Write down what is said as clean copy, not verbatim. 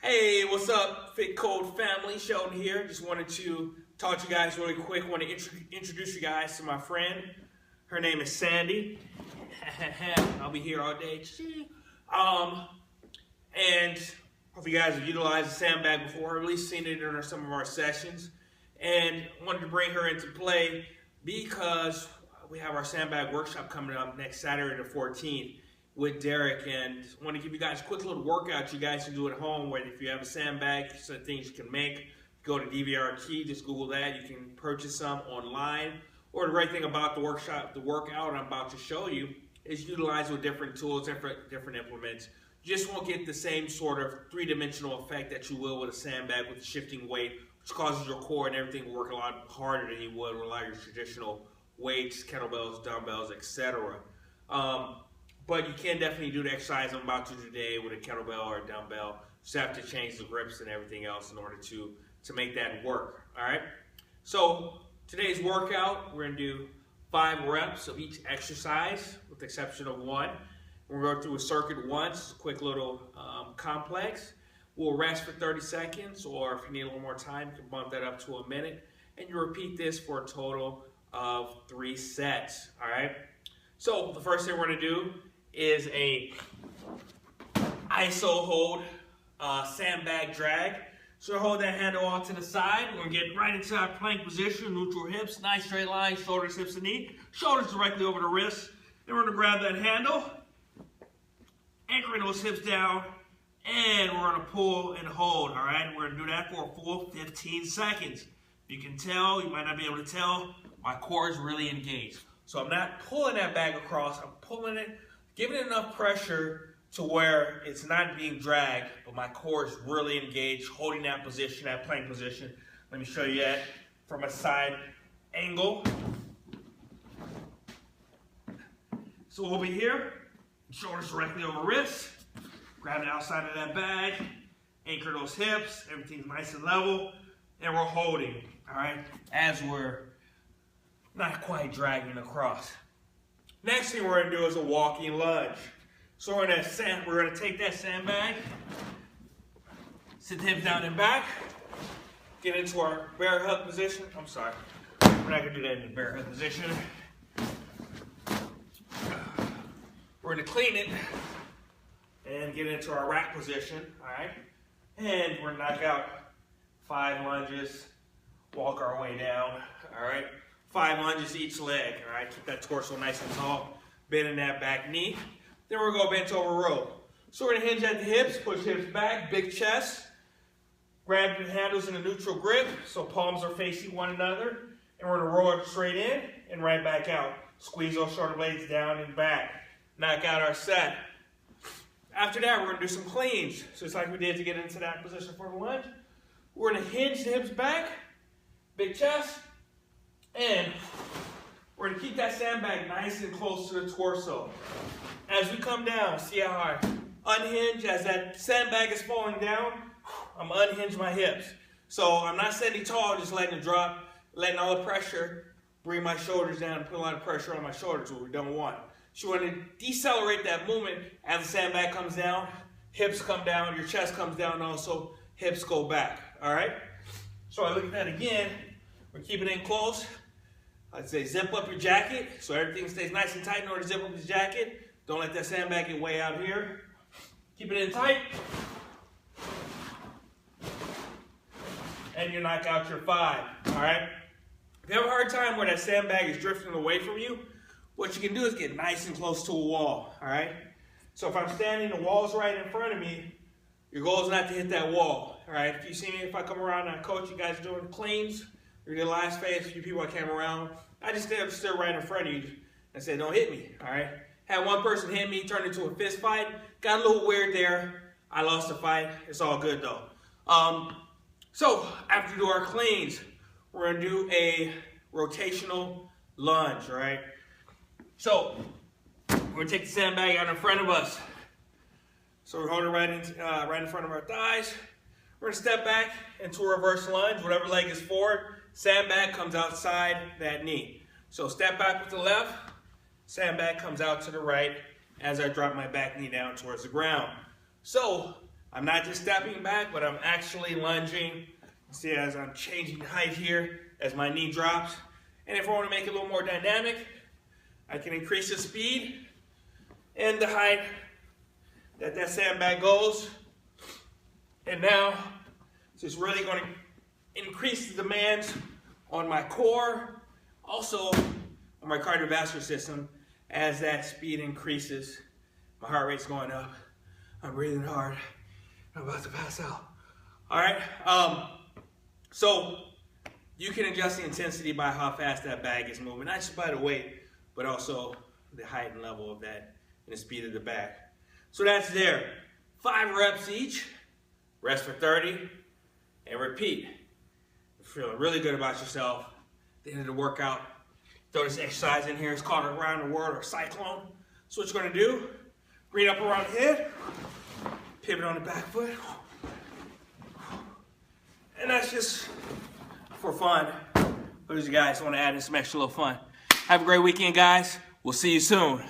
Hey, what's up, Fit Code family? Sheldon here. Just wanted to talk to you guys really quick. Want to introduce you guys to my friend. Her name is Sandy. I'll be here all day. And hope you guys have utilized the Sandbag before, or at least seen it in some of our sessions. And wanted to bring her into play because we have our Sandbag workshop coming up next Saturday the 14th. With Derek, and I want to give you guys a quick little workout you guys can do at home. Where if you have a sandbag, some things you can make. Go to DVR Key, just Google that. You can purchase some online. Or the great thing about the workout I'm about to show you is utilize with different tools, different implements. You just won't get the same sort of three-dimensional effect that you will with a sandbag with the shifting weight, which causes your core and everything to work a lot harder than you would with a lot of your traditional weights, kettlebells, dumbbells, etc. But you can definitely do the exercise I'm about to do today with a kettlebell or a dumbbell. Just have to change the grips and everything else in order to make that work. All right. So today's workout, we're gonna do 5 reps of each exercise, with the exception of one. We're gonna go through a circuit once, a quick little complex. We'll rest for 30 seconds, or if you need a little more time, you can bump that up to a minute, and you repeat this for a total of 3 sets. All right. So the first thing we're gonna do is a ISO hold sandbag drag. So hold that handle off to the side. We're gonna get right into our plank position, neutral hips, nice straight line, shoulders, hips, and knee. Shoulders directly over the wrists. Then we're gonna grab that handle, anchoring those hips down, and we're gonna pull and hold, all right? We're gonna do that for a full 15 seconds. You can tell, you might not be able to tell, my core is really engaged. So I'm not pulling that bag across, I'm pulling it, giving it enough pressure to where it's not being dragged, but my core is really engaged, holding that position, that plank position. Let me show you that from a side angle. So we'll be here, shoulders directly over wrists, grab the outside of that bag, anchor those hips, everything's nice and level, and we're holding, all right, as we're not quite dragging across. Next thing we're gonna do is a walking lunge. So we're gonna take that sandbag, sit the hips down and back, get into our bear hug position. I'm sorry, we're not gonna do that in the bear hug position. We're gonna clean it and get into our rack position, all right? And we're gonna knock out 5 lunges, walk our way down, all right? 5 lunges each leg, all right? Keep that torso nice and tall, bending that back knee. Then we're gonna go bent over row. So we're gonna hinge at the hips, push hips back, big chest. Grab the handles in a neutral grip, so palms are facing one another. And we're gonna roll it straight in and right back out. Squeeze those shoulder blades down and back. Knock out our set. After that, we're gonna do some cleans. So it's like we did to get into that position for the lunge. We're gonna hinge the hips back, big chest. And we're gonna keep that sandbag nice and close to the torso. As we come down, see how I unhinge as that sandbag is falling down, I'm gonna unhinge my hips. So I'm not standing tall, just letting it drop, letting all the pressure bring my shoulders down and put a lot of pressure on my shoulders, what we don't want. So you wanna decelerate that movement as the sandbag comes down, hips come down, your chest comes down also, hips go back, all right? So I look at that again, we're keeping it in close. I'd say zip up your jacket so everything stays nice and tight in order to zip up the jacket. Don't let that sandbag get way out here. Keep it in tight. And you knock out your 5, all right? If you have a hard time where that sandbag is drifting away from you, what you can do is get nice and close to a wall, all right? So if I'm standing, the wall's right in front of me, your goal is not to hit that wall, all right? If you see me, if I come around and I coach you guys doing cleans, or the last phase, a few people I came around, I just stood right in front of you and said, don't hit me, all right? Had one person hit me, turned into a fist fight. Got a little weird there. I lost the fight. It's all good though. So after we do our cleans, we're gonna do a rotational lunge, all right? So we're gonna take the sandbag out in front of us. So we're holding right in front of our thighs. We're gonna step back into a reverse lunge. Whatever leg is forward, sandbag comes outside that knee. So step back with the left, sandbag comes out to the right as I drop my back knee down towards the ground. So I'm not just stepping back, but I'm actually lunging. See, as I'm changing height here, as my knee drops. And if I want to make it a little more dynamic, I can increase the speed and the height that sandbag goes. And now, this is really going to increase the demands on my core, also on my cardiovascular system. As that speed increases, my heart rate's going up. I'm breathing hard. I'm about to pass out. All right. So you can adjust the intensity by how fast that bag is moving, not just by the weight, but also the height and level of that and the speed of the bag. So that's there. 5 reps each. Rest for 30 and repeat. You're feeling really good about yourself. At the end of the workout, throw this exercise in here. It's called Around the World or Cyclone. So what you're going to do, bring it up around the head, pivot on the back foot. And that's just for fun. But as you guys want to add in some extra little fun. Have a great weekend, guys. We'll see you soon.